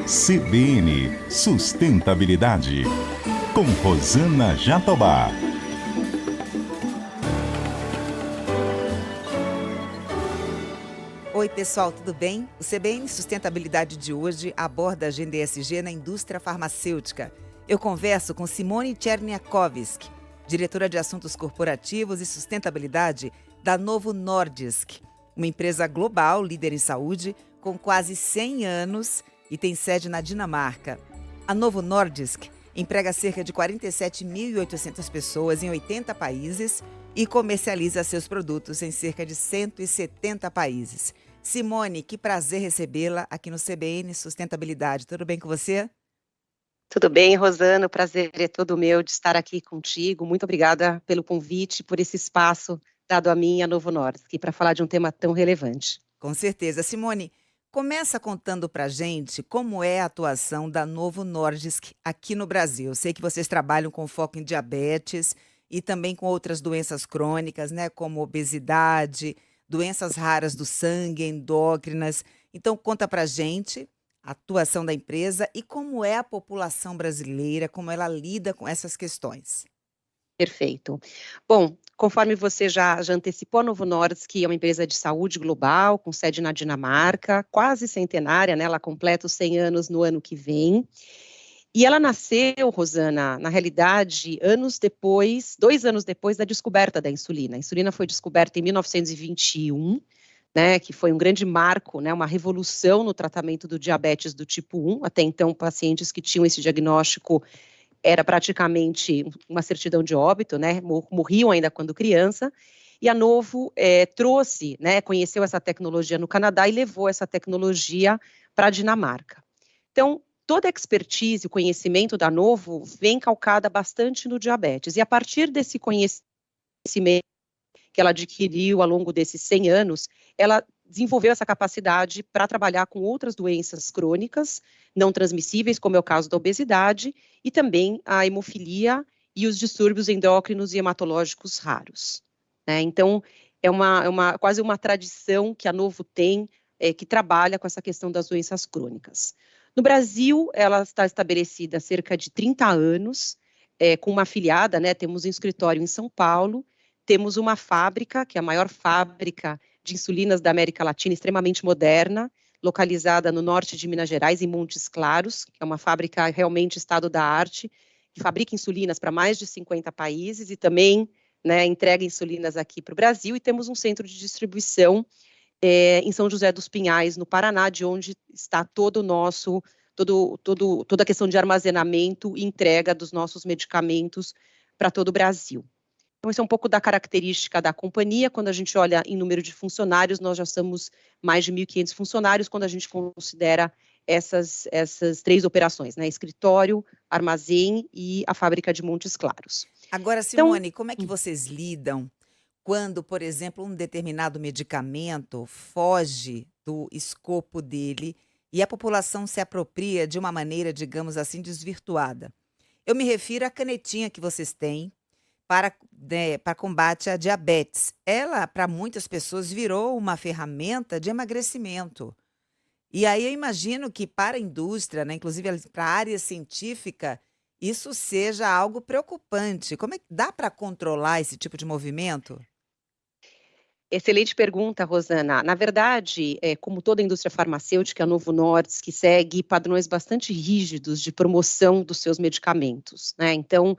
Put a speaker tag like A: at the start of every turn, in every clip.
A: CBN Sustentabilidade, com Rosana Jatobá.
B: Oi, pessoal, tudo bem? O CBN Sustentabilidade de hoje aborda a agenda ESG na indústria farmacêutica. Eu converso com Simone Cherniakowski, diretora de Assuntos Corporativos e Sustentabilidade da Novo Nordisk, uma empresa global líder em saúde com quase 100 anos e tem sede na Dinamarca. A Novo Nordisk emprega cerca de 47.800 pessoas em 80 países e comercializa seus produtos em cerca de 170 países. Simone, que prazer recebê-la aqui no CBN Sustentabilidade. Tudo bem com você?
C: Tudo bem, Rosana, o prazer é todo meu de estar aqui contigo. Muito obrigada pelo convite, por esse espaço dado a mim e a Novo Nordisk, para falar de um tema tão relevante.
B: Com certeza. Simone, começa contando pra gente como é a atuação da Novo Nordisk aqui no Brasil. Eu sei que vocês trabalham com foco em diabetes e também com outras doenças crônicas, né, como obesidade, doenças raras do sangue, endócrinas. Então conta pra gente a atuação da empresa e como é a população brasileira, como ela lida com essas questões.
C: Perfeito. Bom, conforme você já antecipou, a Novo Nordisk é uma empresa de saúde global, com sede na Dinamarca, quase centenária, né? Ela completa os 100 anos no ano que vem. E ela nasceu, Rosana, na realidade, 2 anos depois da descoberta da insulina. A insulina foi descoberta em 1921, né, que foi um grande marco, né, uma revolução no tratamento do diabetes do tipo 1. Até então, pacientes que tinham esse diagnóstico era praticamente uma certidão de óbito, né, morriam ainda quando criança. E a Novo trouxe, né, conheceu essa tecnologia no Canadá e levou essa tecnologia para a Dinamarca. Então, toda a expertise, o conhecimento da Novo vem calcada bastante no diabetes. E a partir desse conhecimento que ela adquiriu ao longo desses 100 anos, ela desenvolveu essa capacidade para trabalhar com outras doenças crônicas, não transmissíveis, como é o caso da obesidade, e também a hemofilia e os distúrbios endócrinos e hematológicos raros. Né? Então, é quase uma tradição que a Novo tem, que trabalha com essa questão das doenças crônicas. No Brasil, ela está estabelecida há cerca de 30 anos, com uma afiliada, né? Temos um escritório em São Paulo, temos uma fábrica, que é a maior fábrica de insulinas da América Latina, extremamente moderna, localizada no norte de Minas Gerais, em Montes Claros, que é uma fábrica realmente estado da arte, que fabrica insulinas para mais de 50 países e também, né, entrega insulinas aqui para o Brasil. E temos um centro de distribuição em São José dos Pinhais, no Paraná, de onde está toda a questão de armazenamento e entrega dos nossos medicamentos para todo o Brasil. Então, isso é um pouco da característica da companhia. Quando a gente olha em número de funcionários, nós já somos mais de 1.500 funcionários, quando a gente considera essas 3 operações, né? Escritório, armazém e a fábrica de Montes Claros.
B: Agora, Simone, como é que vocês lidam quando, por exemplo, um determinado medicamento foge do escopo dele e a população se apropria de uma maneira, digamos assim, desvirtuada? Eu me refiro à canetinha que vocês têm para combate à diabetes. Ela, para muitas pessoas, virou uma ferramenta de emagrecimento. E aí eu imagino que para a indústria, né, inclusive para a área científica, isso seja algo preocupante. Como é que dá para controlar esse tipo de movimento?
C: Excelente pergunta, Rosana. Na verdade, como toda a indústria farmacêutica, a Novo Nordisk segue padrões bastante rígidos de promoção dos seus medicamentos, né? Então,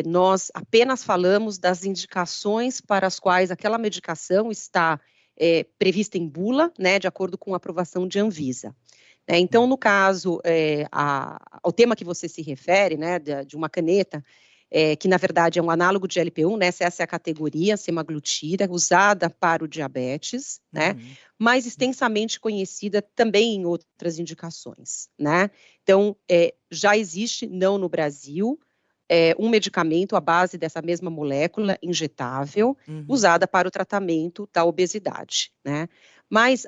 C: nós apenas falamos das indicações para as quais aquela medicação está prevista em bula, né, de acordo com a aprovação de Anvisa. Então, no caso, ao tema que você se refere, né, de uma caneta, que na verdade é um análogo de GLP-1, né, essa é a categoria, semaglutida, usada para o diabetes, né, mas extensamente conhecida também em outras indicações, né. Então, já existe, não no Brasil, um medicamento à base dessa mesma molécula injetável, usada para o tratamento da obesidade, né. Mas,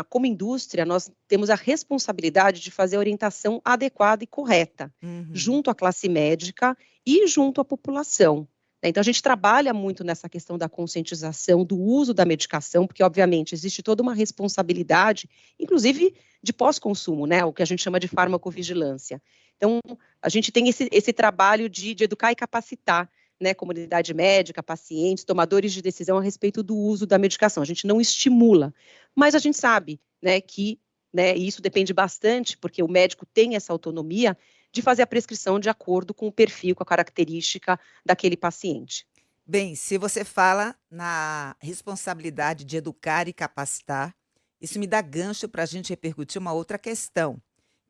C: como indústria, nós temos a responsabilidade de fazer a orientação adequada e correta,
B: Uhum.
C: junto à classe médica e junto à população, Então, a gente trabalha muito nessa questão da conscientização, do uso da medicação, porque, obviamente, existe toda uma responsabilidade, inclusive de pós-consumo, né, o que a gente chama de farmacovigilância. Então, a gente tem esse trabalho de educar e capacitar, né, comunidade médica, pacientes, tomadores de decisão a respeito do uso da medicação. A gente não estimula, mas a gente sabe, né, que, né, e isso depende bastante, porque o médico tem essa autonomia de fazer a prescrição de acordo com o perfil, com a característica daquele paciente.
B: Bem, se você fala na responsabilidade de educar e capacitar, isso me dá gancho para a gente repercutir uma outra questão,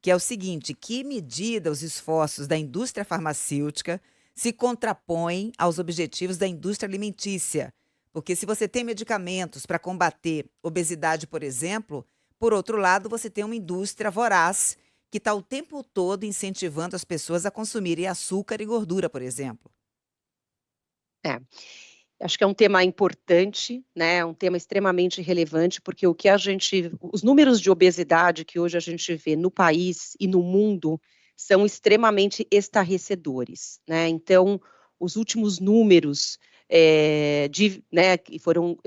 B: que é o seguinte: que medida os esforços da indústria farmacêutica se contrapõem aos objetivos da indústria alimentícia? Porque se você tem medicamentos para combater obesidade, por exemplo, por outro lado, você tem uma indústria voraz que está o tempo todo incentivando as pessoas a consumirem açúcar e gordura, por exemplo.
C: É, acho que é um tema importante, né, um tema extremamente relevante, porque os números de obesidade que hoje a gente vê no país e no mundo são extremamente estarrecedores, né, então, os últimos números né, que foram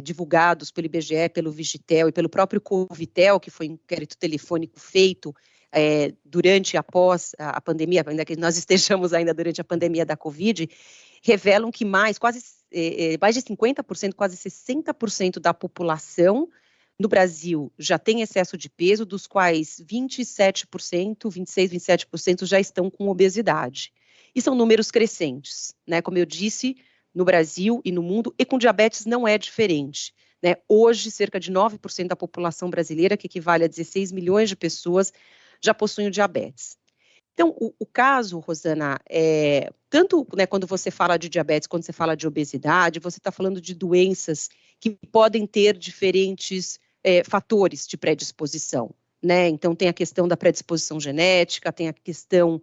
C: divulgados pelo IBGE, pelo Vigitel e pelo próprio Covitel, que foi um inquérito telefônico feito durante e após a pandemia, ainda que nós estejamos ainda durante a pandemia da Covid, revelam que mais de 50%, quase 60% da população no Brasil já tem excesso de peso, dos quais 27%, 26%, 27% já estão com obesidade. E são números crescentes, né? Como eu disse, no Brasil e no mundo, e com diabetes não é diferente, né? Hoje, cerca de 9% da população brasileira, que equivale a 16 milhões de pessoas, já possuem o diabetes. Então, o caso, Rosana, tanto, né, quando você fala de diabetes, quando você fala de obesidade, você está falando de doenças que podem ter diferentes fatores de predisposição, né? Então, tem a questão da predisposição genética, tem a questão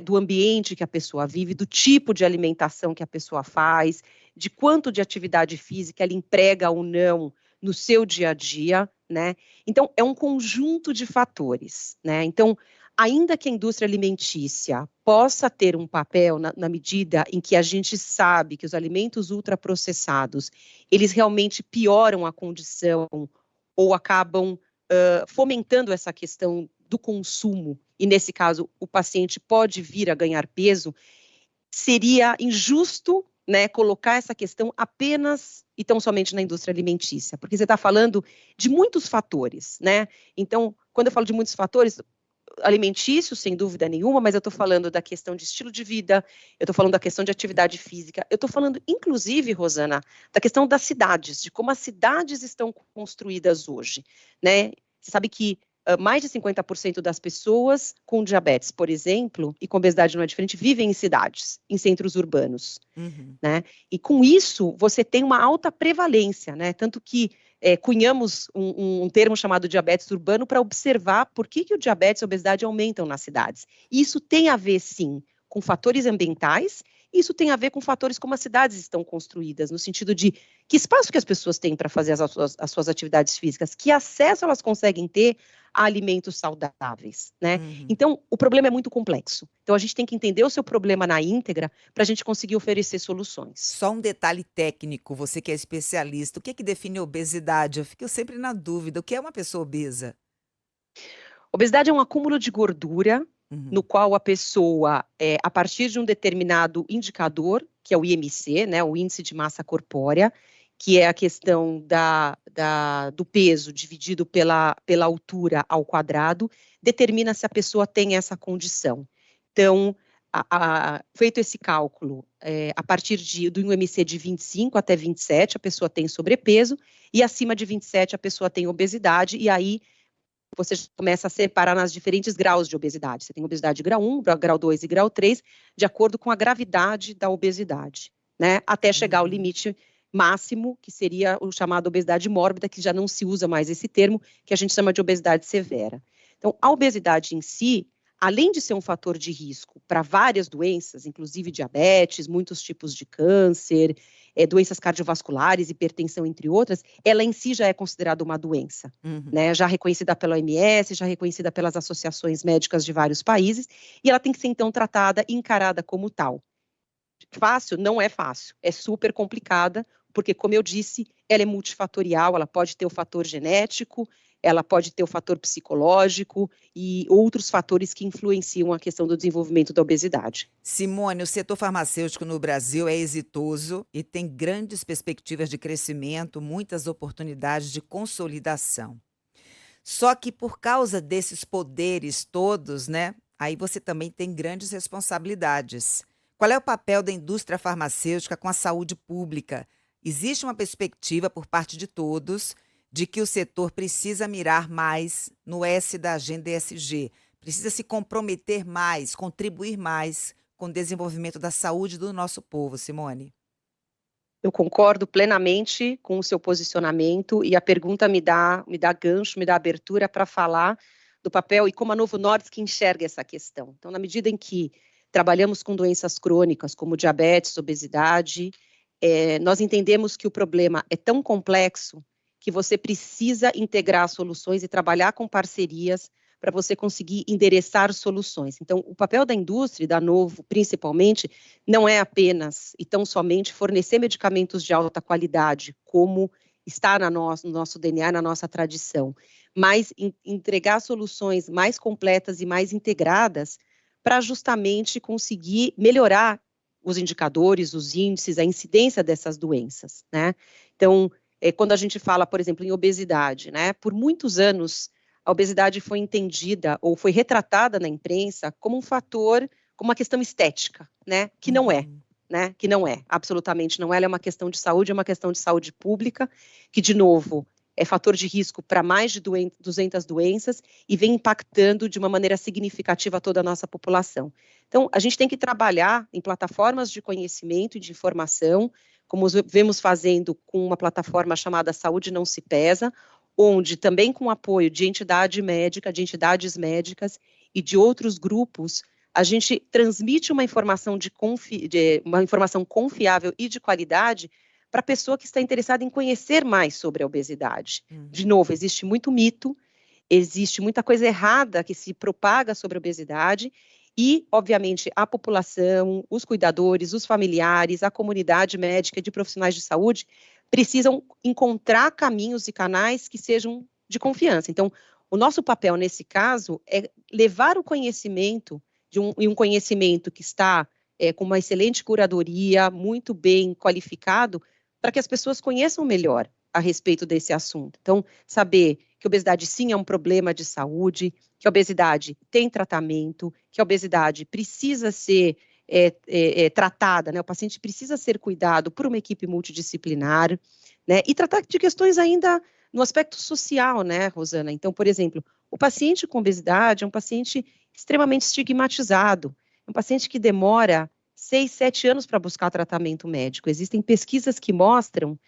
C: do ambiente que a pessoa vive, do tipo de alimentação que a pessoa faz, de quanto de atividade física ela emprega ou não no seu dia a dia, né? Então, é um conjunto de fatores, né? Então, ainda que a indústria alimentícia possa ter um papel na medida em que a gente sabe que os alimentos ultraprocessados, eles realmente pioram a condição ou acabam fomentando essa questão do consumo, e nesse caso o paciente pode vir a ganhar peso, seria injusto, né, colocar essa questão apenas e tão somente na indústria alimentícia, porque você está falando de muitos fatores, né? Então, quando eu falo de muitos fatores, alimentícios, sem dúvida nenhuma, mas eu estou falando da questão de estilo de vida, eu estou falando da questão de atividade física, eu estou falando, inclusive, Rosana, da questão das cidades, de como as cidades estão construídas hoje, né? Você sabe que mais de 50% das pessoas com diabetes, por exemplo, e com obesidade não é diferente, vivem em cidades, em centros urbanos, né? E com isso, você tem uma alta prevalência, né? Tanto que cunhamos um termo chamado diabetes urbano para observar por que o diabetes e a obesidade aumentam nas cidades. E isso tem a ver, sim, com fatores ambientais, isso tem a ver com fatores como as cidades estão construídas, no sentido de que espaço que as pessoas têm para fazer as suas atividades físicas, que acesso elas conseguem ter a alimentos saudáveis, né? Então, o problema é muito complexo. Então, a gente tem que entender o seu problema na íntegra para a gente conseguir oferecer soluções.
B: Só um detalhe técnico, você que é especialista, o que é que define obesidade? Eu fico sempre na dúvida, o que é uma pessoa obesa?
C: Obesidade é um acúmulo de gordura, no qual a pessoa, a partir de um determinado indicador, que é o IMC, né, o índice de massa corpórea, que é a questão do peso dividido pela altura ao quadrado, determina se a pessoa tem essa condição. Então, feito esse cálculo, a partir do IMC de 25 até 27, a pessoa tem sobrepeso, e acima de 27 a pessoa tem obesidade, e aí você começa a separar nas diferentes graus de obesidade. Você tem obesidade grau 1, grau 2 e grau 3, de acordo com a gravidade da obesidade, né? Até chegar ao limite máximo, que seria o chamado obesidade mórbida, que já não se usa mais esse termo, que a gente chama de obesidade severa. Então, a obesidade em si, além de ser um fator de risco para várias doenças, inclusive diabetes, muitos tipos de câncer, doenças cardiovasculares, hipertensão, entre outras, ela em si já é considerada uma doença, né? Já reconhecida pela OMS, já reconhecida pelas associações médicas de vários países, e ela tem que ser, então, tratada e encarada como tal. fácil? Não é fácil, é super complicada, porque, como eu disse, ela é multifatorial, ela pode ter o fator genético, ela pode ter o fator psicológico e outros fatores que influenciam a questão do desenvolvimento da obesidade.
B: Simone, o setor farmacêutico no Brasil é exitoso e tem grandes perspectivas de crescimento, muitas oportunidades de consolidação. Só que por causa desses poderes todos, né? Aí você também tem grandes responsabilidades. Qual é o papel da indústria farmacêutica com a saúde pública? Existe uma perspectiva por parte de todos de que o setor precisa mirar mais no S da agenda ESG, precisa se comprometer mais, contribuir mais com o desenvolvimento da saúde do nosso povo, Simone.
C: Eu concordo plenamente com o seu posicionamento e a pergunta me dá gancho, me dá abertura para falar do papel e como a Novo Nordisk enxerga essa questão. Então, na medida em que trabalhamos com doenças crônicas como diabetes, obesidade, nós entendemos que o problema é tão complexo que você precisa integrar soluções e trabalhar com parcerias para você conseguir endereçar soluções. Então, o papel da indústria, da Novo, principalmente, não é apenas e tão somente fornecer medicamentos de alta qualidade, como está no nosso DNA, na nossa tradição, mas entregar soluções mais completas e mais integradas para justamente conseguir melhorar os indicadores, os índices, a incidência dessas doenças, né? Então, quando a gente fala, por exemplo, em obesidade, né? Por muitos anos, a obesidade foi entendida ou foi retratada na imprensa como um fator, como uma questão estética, né? Que não é, né? Que não é, absolutamente não é. Ela é uma questão de saúde, é uma questão de saúde pública, que, de novo, é fator de risco para mais de 200 doenças e vem impactando de uma maneira significativa toda a nossa população. Então, a gente tem que trabalhar em plataformas de conhecimento e de informação, como vemos fazendo com uma plataforma chamada Saúde Não Se Pesa, onde também com o apoio de entidade médica, de entidades médicas e de outros grupos, a gente transmite uma informação, uma informação confiável e de qualidade para a pessoa que está interessada em conhecer mais sobre a obesidade. De novo, existe muito mito, existe muita coisa errada que se propaga sobre a obesidade e, obviamente, a população, os cuidadores, os familiares, a comunidade médica e de profissionais de saúde precisam encontrar caminhos e canais que sejam de confiança. Então, o nosso papel nesse caso é levar o conhecimento, um conhecimento que está com uma excelente curadoria, muito bem qualificado, para que as pessoas conheçam melhor a respeito desse assunto. Então, saber que a obesidade sim é um problema de saúde, que a obesidade tem tratamento, que a obesidade precisa ser tratada, né? O paciente precisa ser cuidado por uma equipe multidisciplinar, né? E tratar de questões ainda no aspecto social, né, Rosana? Então, por exemplo, o paciente com obesidade é um paciente extremamente estigmatizado, é um paciente que demora 6, 7 anos para buscar tratamento médico. Existem pesquisas que mostram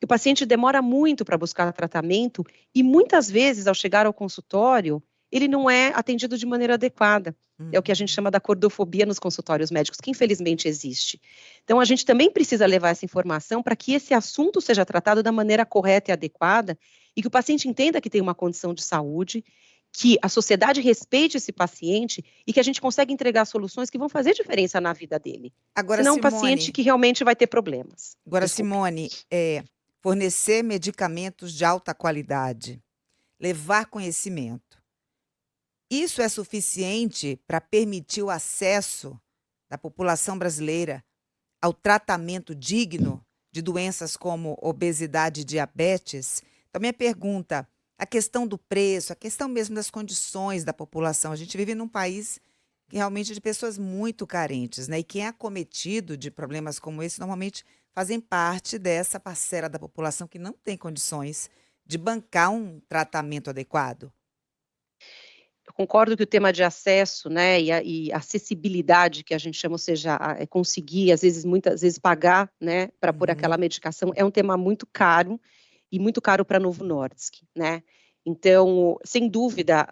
C: que o paciente demora muito para buscar tratamento e muitas vezes, ao chegar ao consultório, ele não é atendido de maneira adequada. É o que a gente chama da gordofobia nos consultórios médicos, que infelizmente existe. Então, a gente também precisa levar essa informação para que esse assunto seja tratado da maneira correta e adequada e que o paciente entenda que tem uma condição de saúde, que a sociedade respeite esse paciente e que a gente consegue entregar soluções que vão fazer diferença na vida dele.
B: Agora,
C: senão
B: Simone,
C: um paciente que realmente vai ter problemas.
B: Agora,
C: Desculpe.
B: Simone, fornecer medicamentos de alta qualidade, levar conhecimento, isso é suficiente para permitir o acesso da população brasileira ao tratamento digno de doenças como obesidade e diabetes? Então, minha pergunta, a questão do preço, a questão mesmo das condições da população. A gente vive num país realmente de pessoas muito carentes, né? E quem é acometido de problemas como esse, normalmente fazem parte dessa parcela da população que não tem condições de bancar um tratamento adequado.
C: Eu concordo que o tema de acesso, né, e acessibilidade, que a gente chama, ou seja, conseguir, muitas vezes pagar, né, para por aquela medicação, é um tema muito caro e muito caro para Novo Nordisk, né? Então, sem dúvida,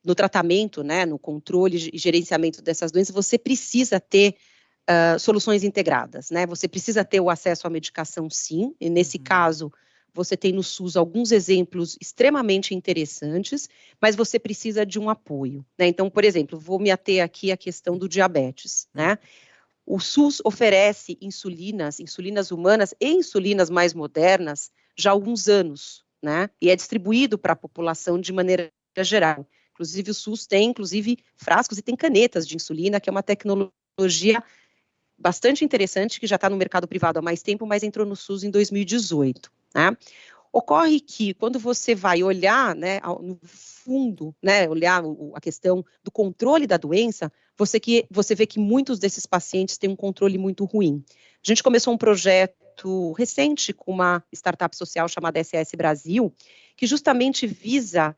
C: no tratamento, né, no controle e gerenciamento dessas doenças, você precisa ter soluções integradas, né? Você precisa ter o acesso à medicação, sim, e nesse caso, você tem no SUS alguns exemplos extremamente interessantes, mas você precisa de um apoio, né? Então, por exemplo, vou me ater aqui à questão do diabetes, né? O SUS oferece insulinas humanas e insulinas mais modernas já há alguns anos, né? E é distribuído para a população de maneira geral. Inclusive, o SUS tem, frascos e tem canetas de insulina, que é uma tecnologia bastante interessante, que já está no mercado privado há mais tempo, mas entrou no SUS em 2018, né? Ocorre que, quando você vai olhar, né, no fundo, né, olhar a questão do controle da doença, você vê que muitos desses pacientes têm um controle muito ruim. A gente começou um projeto recente com uma startup social chamada SES Brasil, que justamente visa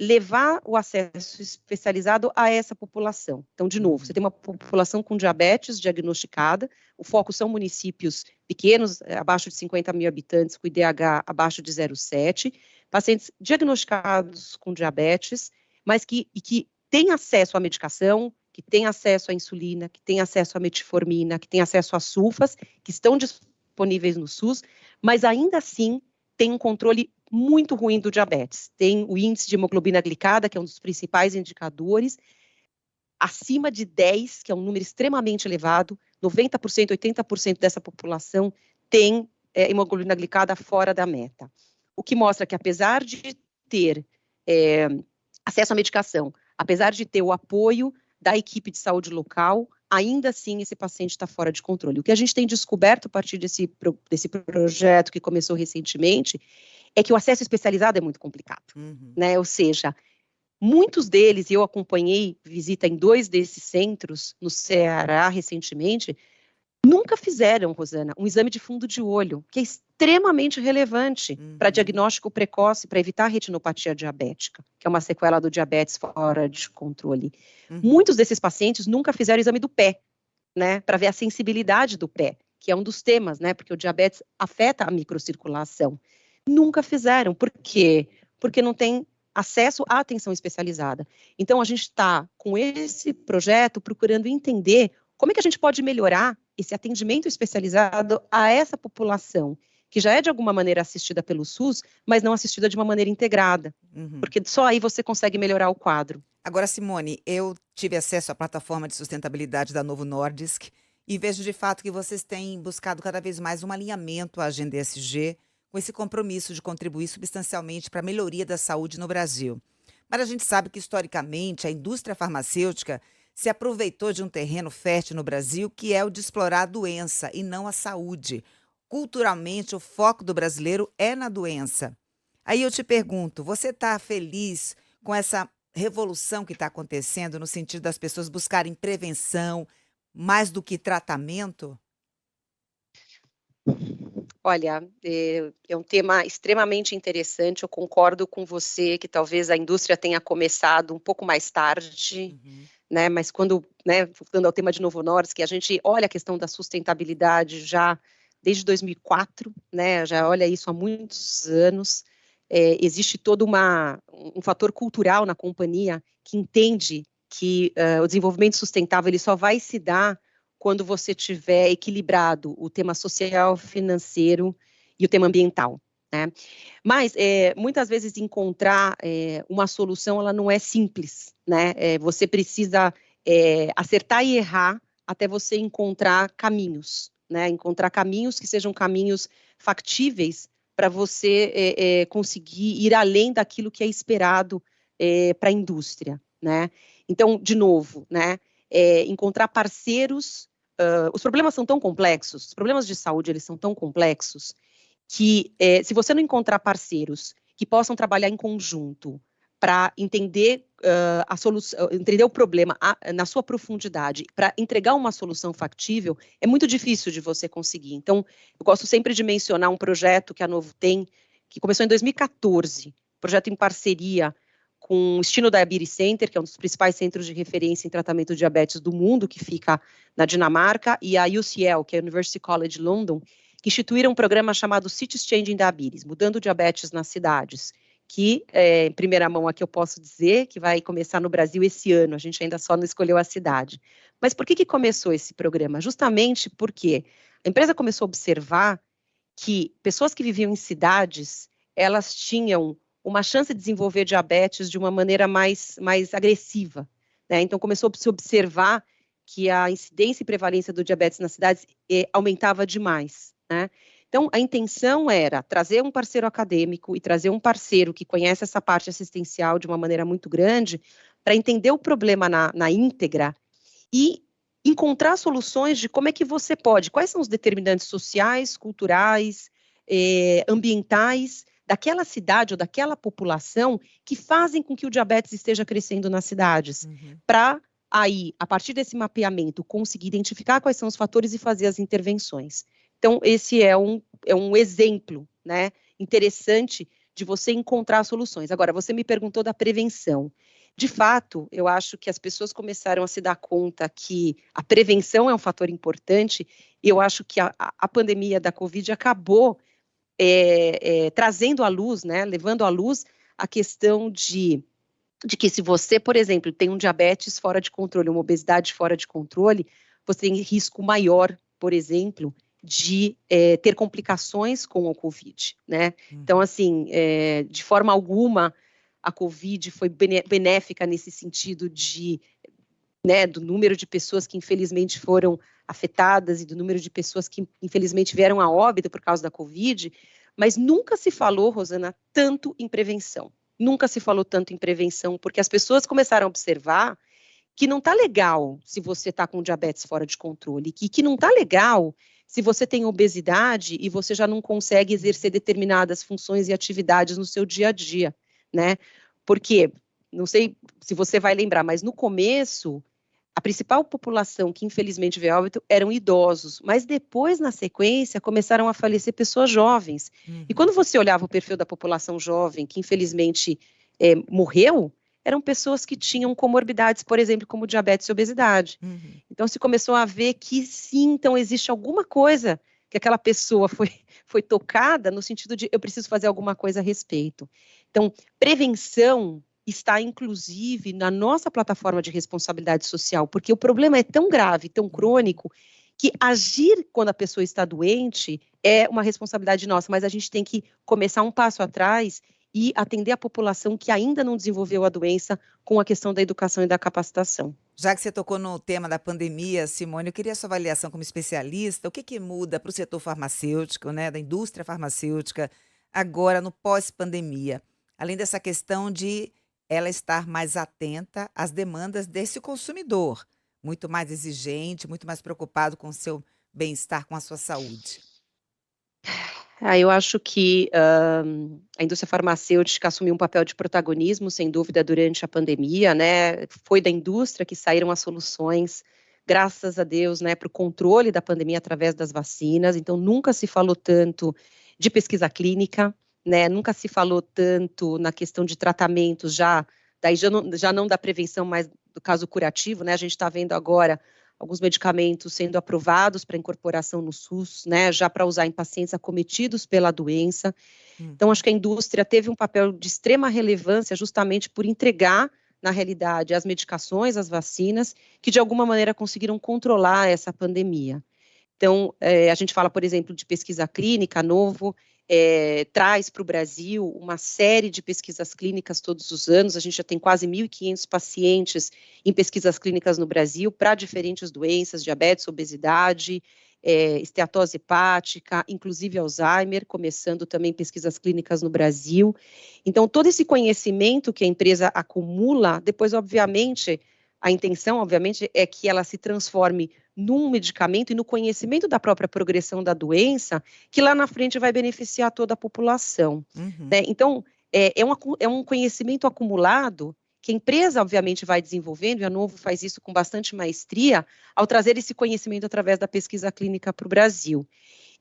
C: levar o acesso especializado a essa população. Então, de novo, você tem uma população com diabetes diagnosticada, o foco são municípios pequenos, abaixo de 50 mil habitantes, com IDH abaixo de 0,7, pacientes diagnosticados com diabetes, mas que têm acesso à medicação, que têm acesso à insulina, que têm acesso à metformina, que têm acesso a sulfas, que estão disponíveis no SUS, mas ainda assim tem um controle muito ruim do diabetes. Tem o índice de hemoglobina glicada, que é um dos principais indicadores, acima de 10, que é um número extremamente elevado, 90%, 80% dessa população tem hemoglobina glicada fora da meta. O que mostra que, apesar de ter acesso à medicação, apesar de ter o apoio da equipe de saúde local, ainda assim esse paciente está fora de controle. O que a gente tem descoberto a partir desse projeto que começou recentemente é que o acesso especializado é muito complicado, né? Ou seja, muitos deles, e eu acompanhei visita em 2 desses centros, no Ceará recentemente, nunca fizeram, Rosana, um exame de fundo de olho, que é extremamente relevante para diagnóstico precoce, para evitar a retinopatia diabética, que é uma sequela do diabetes fora de controle. Muitos desses pacientes nunca fizeram o exame do pé, né, para ver a sensibilidade do pé, que é um dos temas, né, porque o diabetes afeta a microcirculação. Nunca fizeram. Por quê? Porque não tem acesso à atenção especializada. Então, a gente está, com esse projeto, procurando entender como é que a gente pode melhorar esse atendimento especializado a essa população, que já é de alguma maneira assistida pelo SUS, mas não assistida de uma maneira integrada, porque só aí você consegue melhorar o quadro.
B: Agora, Simone, eu tive acesso à plataforma de sustentabilidade da Novo Nordisk e vejo de fato que vocês têm buscado cada vez mais um alinhamento à Agenda ESG, com esse compromisso de contribuir substancialmente para a melhoria da saúde no Brasil. Mas a gente sabe que, historicamente, a indústria farmacêutica se aproveitou de um terreno fértil no Brasil, que é o de explorar a doença e não a saúde. Culturalmente, o foco do brasileiro é na doença. Aí eu te pergunto, você está feliz com essa revolução que está acontecendo, no sentido das pessoas buscarem prevenção mais do que tratamento?
C: Olha, é um tema extremamente interessante. Eu concordo com você que talvez a indústria tenha começado um pouco mais tarde, né? Mas quando, né, voltando ao tema de Novo Nordisk, que a gente olha a questão da sustentabilidade já desde 2004, né? Já olha isso há muitos anos. Existe todo um fator cultural na companhia que entende que o desenvolvimento sustentável ele só vai se dar quando você tiver equilibrado o tema social, financeiro e o tema ambiental, né? Mas, muitas vezes, encontrar uma solução, ela não é simples, né? Você precisa acertar e errar até você encontrar caminhos, né? Encontrar caminhos que sejam caminhos factíveis para você conseguir ir além daquilo que é esperado para a indústria, né? Então, de novo, né? Encontrar parceiros. Os problemas são tão complexos, os problemas de saúde eles são tão complexos que se você não encontrar parceiros que possam trabalhar em conjunto para entender a solução, entender o problema na sua profundidade, para entregar uma solução factível, é muito difícil de você conseguir. Então, eu gosto sempre de mencionar um projeto que a Novo tem, que começou em 2014, projeto em parceria com o Steno Diabetes Center, que é um dos principais centros de referência em tratamento de diabetes do mundo, que fica na Dinamarca, e a UCL, que é a University College London, que instituíram um programa chamado Cities Changing Diabetes, mudando diabetes nas cidades, que, em primeira mão aqui eu posso dizer, que vai começar no Brasil esse ano, a gente ainda só não escolheu a cidade. Mas por que começou esse programa? Justamente porque a empresa começou a observar que pessoas que viviam em cidades, elas tinham uma chance de desenvolver diabetes de uma maneira mais agressiva, né? Então, começou a se observar que a incidência e prevalência do diabetes nas cidades aumentava demais, né? Então, a intenção era trazer um parceiro acadêmico e trazer um parceiro que conhece essa parte assistencial de uma maneira muito grande para entender o problema na íntegra e encontrar soluções de como é que você pode, quais são os determinantes sociais, culturais, ambientais daquela cidade ou daquela população que fazem com que o diabetes esteja crescendo nas cidades, para aí, a partir desse mapeamento, conseguir identificar quais são os fatores e fazer as intervenções. Então, esse é um exemplo, né, interessante de você encontrar soluções. Agora, você me perguntou da prevenção. De fato, eu acho que as pessoas começaram a se dar conta que a prevenção é um fator importante, e eu acho que a pandemia da Covid acabou trazendo à luz, né, levando à luz a questão de que se você, por exemplo, tem um diabetes fora de controle, uma obesidade fora de controle, você tem risco maior, por exemplo, de ter complicações com o Covid, né? Então, assim, de forma alguma, a Covid foi benéfica nesse sentido né, do número de pessoas que infelizmente foram afetadas e do número de pessoas que infelizmente vieram a óbito por causa da Covid, mas nunca se falou, Rosana, tanto em prevenção. Nunca se falou tanto em prevenção, porque as pessoas começaram a observar que não está legal se você está com diabetes fora de controle, que não está legal se você tem obesidade e você já não consegue exercer determinadas funções e atividades no seu dia a dia, né? Porque, não sei se você vai lembrar, mas no começo, a principal população que infelizmente veio a óbito eram idosos, mas depois, na sequência, começaram a falecer pessoas jovens. E quando você olhava o perfil da população jovem, que infelizmente morreu, eram pessoas que tinham comorbidades, por exemplo, como diabetes e obesidade. Então, se começou a ver que sim, então existe alguma coisa que aquela pessoa foi tocada no sentido de eu preciso fazer alguma coisa a respeito. Então, prevenção está, inclusive, na nossa plataforma de responsabilidade social, porque o problema é tão grave, tão crônico, que agir quando a pessoa está doente é uma responsabilidade nossa, mas a gente tem que começar um passo atrás e atender a população que ainda não desenvolveu a doença com a questão da educação e da capacitação.
B: Já que você tocou no tema da pandemia, Simone, eu queria a sua avaliação como especialista. O que muda para o setor farmacêutico, né, da indústria farmacêutica, agora no pós-pandemia? Além dessa questão de ela estar mais atenta às demandas desse consumidor, muito mais exigente, muito mais preocupado com o seu bem-estar, com a sua saúde.
C: Eu acho que a indústria farmacêutica assumiu um papel de protagonismo, sem dúvida, durante a pandemia, né? Foi da indústria que saíram as soluções, graças a Deus, né, para o controle da pandemia através das vacinas. Então, nunca se falou tanto de pesquisa clínica, né? Nunca se falou tanto na questão de tratamentos daí já não da prevenção, mas do caso curativo, né? A gente está vendo agora alguns medicamentos sendo aprovados para incorporação no SUS, né, já para usar em pacientes acometidos pela doença. Então, acho que a indústria teve um papel de extrema relevância justamente por entregar, na realidade, as medicações, as vacinas, que de alguma maneira conseguiram controlar essa pandemia. Então, a gente fala, por exemplo, de pesquisa clínica, a Novo traz para o Brasil uma série de pesquisas clínicas todos os anos. A gente já tem quase 1.500 pacientes em pesquisas clínicas no Brasil para diferentes doenças, diabetes, obesidade, esteatose hepática, inclusive Alzheimer, começando também pesquisas clínicas no Brasil. Então, todo esse conhecimento que a empresa acumula, depois, obviamente, a intenção, obviamente, é que ela se transforme num medicamento e no conhecimento da própria progressão da doença, que lá na frente vai beneficiar toda a população. Né? Então, é um conhecimento acumulado que a empresa, obviamente, vai desenvolvendo, e a Novo faz isso com bastante maestria, ao trazer esse conhecimento através da pesquisa clínica para o Brasil.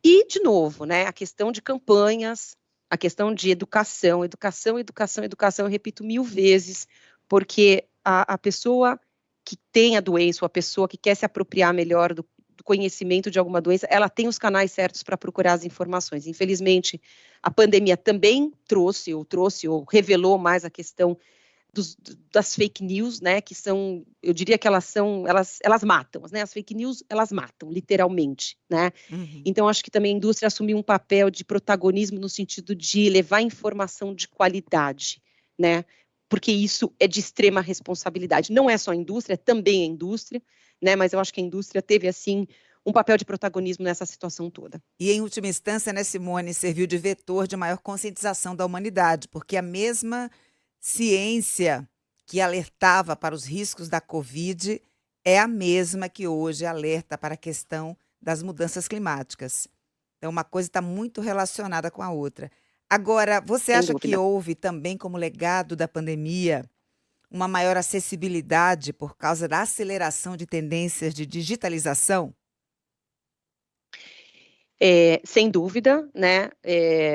C: E, de novo, né, a questão de campanhas, a questão de educação, eu repito 1000 vezes, porque a pessoa que tem a doença, ou a pessoa que quer se apropriar melhor do conhecimento de alguma doença, ela tem os canais certos para procurar as informações. Infelizmente, a pandemia também trouxe ou revelou mais a questão das fake news, né, que são, eu diria que elas matam, né, as fake news, elas matam, literalmente, né. Então, acho que também a indústria assumiu um papel de protagonismo no sentido de levar informação de qualidade, né, porque isso é de extrema responsabilidade. Não é só a indústria, também a indústria, né? Mas eu acho que a indústria teve, assim, um papel de protagonismo nessa situação toda.
B: E, em última instância, né, Simone, serviu de vetor de maior conscientização da humanidade, porque a mesma ciência que alertava para os riscos da Covid é a mesma que hoje alerta para a questão das mudanças climáticas. Então, uma coisa está muito relacionada com a outra. Agora, você
C: Sem
B: acha que
C: dúvida.
B: houve também, como legado da pandemia, uma maior acessibilidade por causa da aceleração de tendências de digitalização?
C: Sem dúvida, né,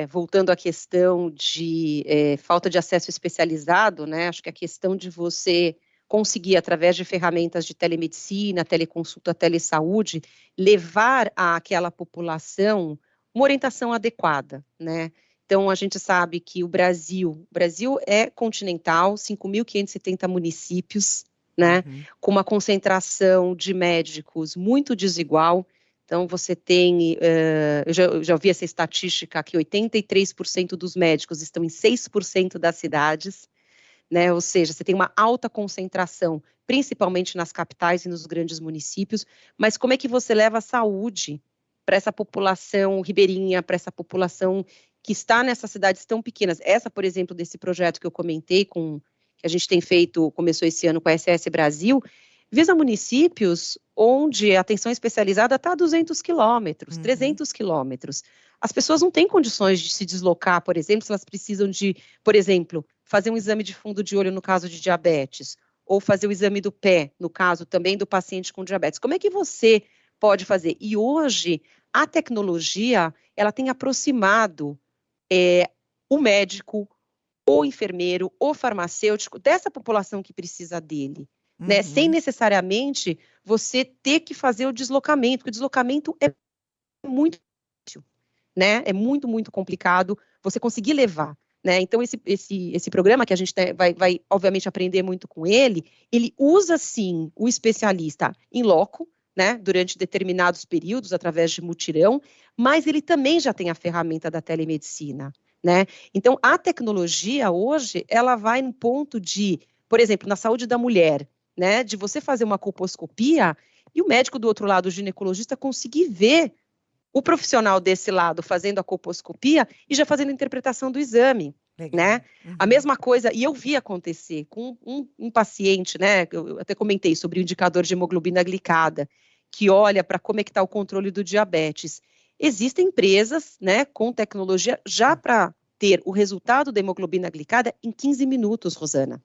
C: voltando à questão de falta de acesso especializado, né, acho que a questão de você conseguir, através de ferramentas de telemedicina, teleconsulta, telesaúde, levar àquela população uma orientação adequada, né. Então, a gente sabe que o Brasil é continental, 5.570 municípios, né,
B: Uhum.
C: com uma concentração de médicos muito desigual. Então, você tem, eu já ouvi essa estatística que 83% dos médicos estão em 6% das cidades, né? Ou seja, você tem uma alta concentração, principalmente nas capitais e nos grandes municípios. Mas como é que você leva a saúde para essa população ribeirinha, para essa população que está nessas cidades tão pequenas? Essa, por exemplo, desse projeto que eu comentei, que a gente tem feito, começou esse ano com a SS Brasil, visa municípios onde a atenção especializada está a 200 quilômetros,
B: Uhum.
C: 300 quilômetros. As pessoas não têm condições de se deslocar, por exemplo, se elas precisam de, por exemplo, fazer um exame de fundo de olho no caso de diabetes, ou fazer o exame do pé, no caso também do paciente com diabetes. Como é que você pode fazer? E hoje, a tecnologia, ela tem aproximado o médico, o enfermeiro, o farmacêutico, dessa população que precisa dele, né? Sem
B: Uhum.
C: necessariamente você ter que fazer o deslocamento, porque o deslocamento é muito difícil, né? É muito, muito complicado você conseguir levar, né? Então, esse programa que a gente vai, obviamente, aprender muito com ele usa, sim, o especialista em loco, né? Durante determinados períodos, através de mutirão, mas ele também já tem a ferramenta da telemedicina, né? Então, a tecnologia, hoje, ela vai no ponto de, por exemplo, na saúde da mulher, né? De você fazer uma colposcopia e o médico do outro lado, o ginecologista, conseguir ver o profissional desse lado fazendo a colposcopia e já fazendo a interpretação do exame, né?
B: Legal.
C: A
B: Uhum.
C: mesma coisa, e eu vi acontecer com um paciente, né? Eu até comentei sobre o indicador de hemoglobina glicada, que olha para como é que está o controle do diabetes. Existem empresas, né, com tecnologia já para ter o resultado da hemoglobina glicada em 15 minutos, Rosana.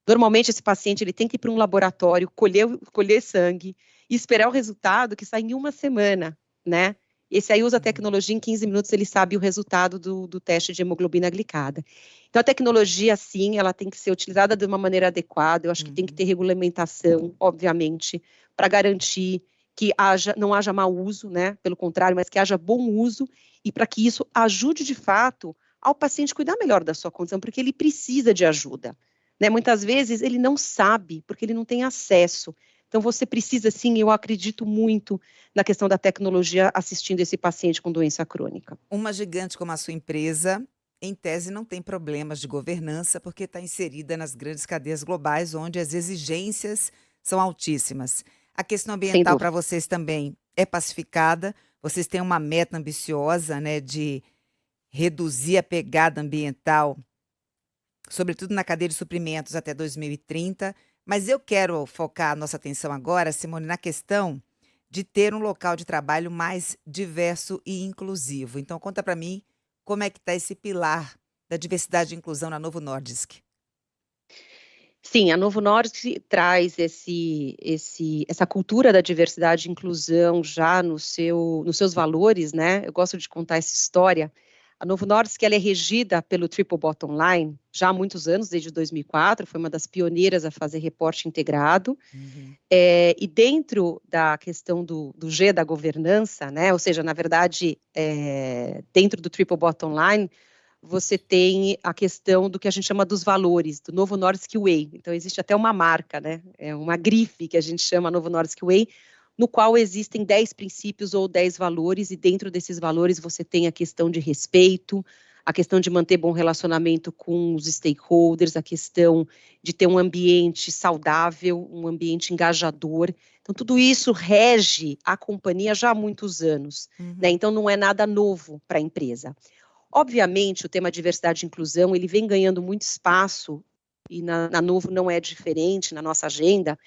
C: Normalmente, esse paciente ele tem que ir para um laboratório, colher sangue e esperar o resultado que sai em uma semana, né? Esse aí usa a
B: Uhum.
C: tecnologia, em 15 minutos ele sabe o resultado do teste de hemoglobina glicada. Então, a tecnologia, sim, ela tem que ser utilizada de uma maneira adequada, eu acho que tem que
B: Uhum.
C: ter regulamentação, obviamente, para garantir que não haja mau uso, né? Pelo contrário, mas que haja bom uso e para que isso ajude, de fato, ao paciente cuidar melhor da sua condição, porque ele precisa de ajuda, né? Muitas vezes ele não sabe, porque ele não tem acesso. Então, você precisa, sim, eu acredito muito na questão da tecnologia assistindo esse paciente com doença crônica.
B: Uma gigante como a sua empresa, em tese, não tem problemas de governança, porque está inserida nas grandes cadeias globais, onde as exigências são altíssimas. A questão
C: Sem
B: ambiental para
C: dúvida.
B: vocês também é pacificada. Vocês têm uma meta ambiciosa, né, de reduzir a pegada ambiental, sobretudo na cadeia de suprimentos, até 2030. Mas eu quero focar a nossa atenção agora, Simone, na questão de ter um local de trabalho mais diverso e inclusivo. Então, conta para mim como é que está esse pilar da diversidade e inclusão na Novo Nordisk.
C: Sim, a Novo Nordisk traz essa cultura da diversidade e inclusão já nos seus valores, né? Eu gosto de contar essa história. A Novo Nordisk, ela é regida pelo Triple Bottom Line já há muitos anos, desde 2004, foi uma das pioneiras a fazer reporte integrado.
B: Uhum.
C: E dentro da questão do G da governança, né? Ou seja, na verdade, dentro do Triple Bottom Line, você tem a questão do que a gente chama dos valores, do Novo Nordisk Way. Então, existe até uma marca, né? É uma grife que a gente chama Novo Nordisk Way, no qual existem 10 princípios ou 10 valores, e dentro desses valores você tem a questão de respeito, a questão de manter bom relacionamento com os stakeholders, a questão de ter um ambiente saudável, um ambiente engajador. Então, tudo isso rege a companhia já há muitos anos, né? Então, não é nada novo para a empresa. Obviamente, o tema diversidade e inclusão, ele vem ganhando muito espaço, e na Novo não é diferente, na nossa agenda,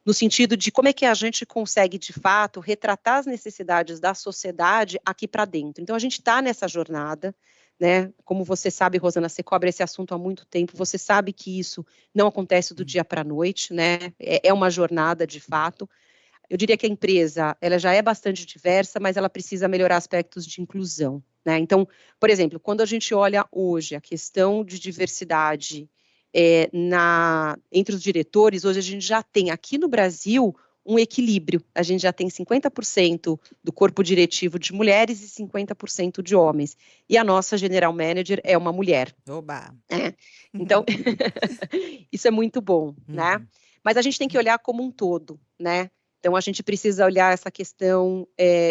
C: no sentido de como é que a gente consegue, de fato, retratar as necessidades da sociedade aqui para dentro. Então, a gente está nessa jornada, né? Como você sabe, Rosana, você cobre esse assunto há muito tempo, você sabe que isso não acontece do dia para a noite, né? É uma jornada, de fato. Eu diria que a empresa, ela já é bastante diversa, mas ela precisa melhorar aspectos de inclusão, né? Então, por exemplo, quando a gente olha hoje a questão de diversidade entre os diretores, hoje a gente já tem aqui no Brasil um equilíbrio, a gente já tem 50% do corpo diretivo de mulheres e 50% de homens, e a nossa general manager é uma mulher.
B: Oba!
C: Então, isso é muito bom, né? Mas a gente tem que olhar como um todo, né? Então, a gente precisa olhar essa questão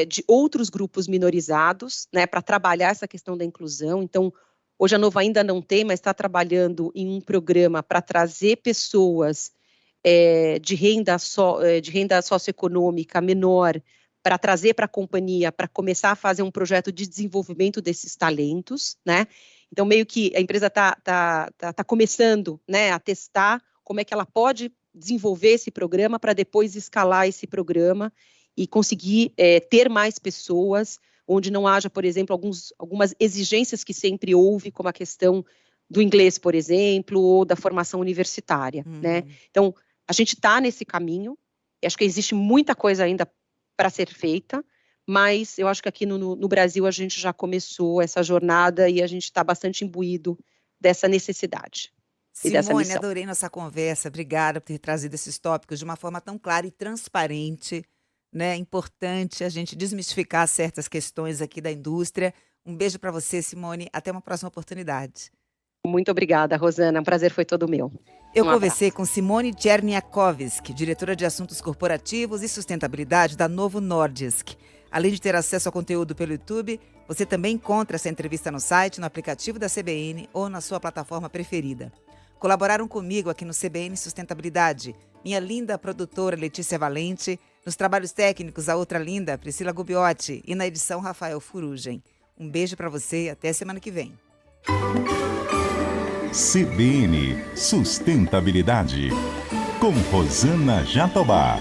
C: de outros grupos minorizados, né, para trabalhar essa questão da inclusão. Então, hoje a Novo ainda não tem, mas está trabalhando em um programa para trazer pessoas de renda socioeconômica menor, para trazer para a companhia, para começar a fazer um projeto de desenvolvimento desses talentos, né? Então, meio que a empresa tá começando, né, a testar como é que ela pode desenvolver esse programa para depois escalar esse programa e conseguir ter mais pessoas, onde não haja, por exemplo, algumas exigências que sempre houve, como a questão do inglês, por exemplo, ou da formação universitária, né? Então, a gente está nesse caminho, acho que existe muita coisa ainda para ser feita, mas eu acho que aqui no Brasil a gente já começou essa jornada e a gente está bastante imbuído dessa necessidade.
B: Simone, adorei nossa conversa. Obrigada por ter trazido esses tópicos de uma forma tão clara e transparente, né? É importante a gente desmistificar certas questões aqui da indústria. Um beijo para você, Simone. Até uma próxima oportunidade.
C: Muito obrigada, Rosana. O prazer foi todo meu.
B: Eu conversei com Simone Czerniakowski, diretora de Assuntos Corporativos e Sustentabilidade da Novo Nordisk. Além de ter acesso ao conteúdo pelo YouTube, você também encontra essa entrevista no site, no aplicativo da CBN ou na sua plataforma preferida. Colaboraram comigo aqui no CBN Sustentabilidade, minha linda produtora Letícia Valente, nos trabalhos técnicos a outra linda Priscila Gubiotti e na edição Rafael Furugem. Um beijo para você e até semana que vem.
A: CBN Sustentabilidade, com Rosana Jatobá.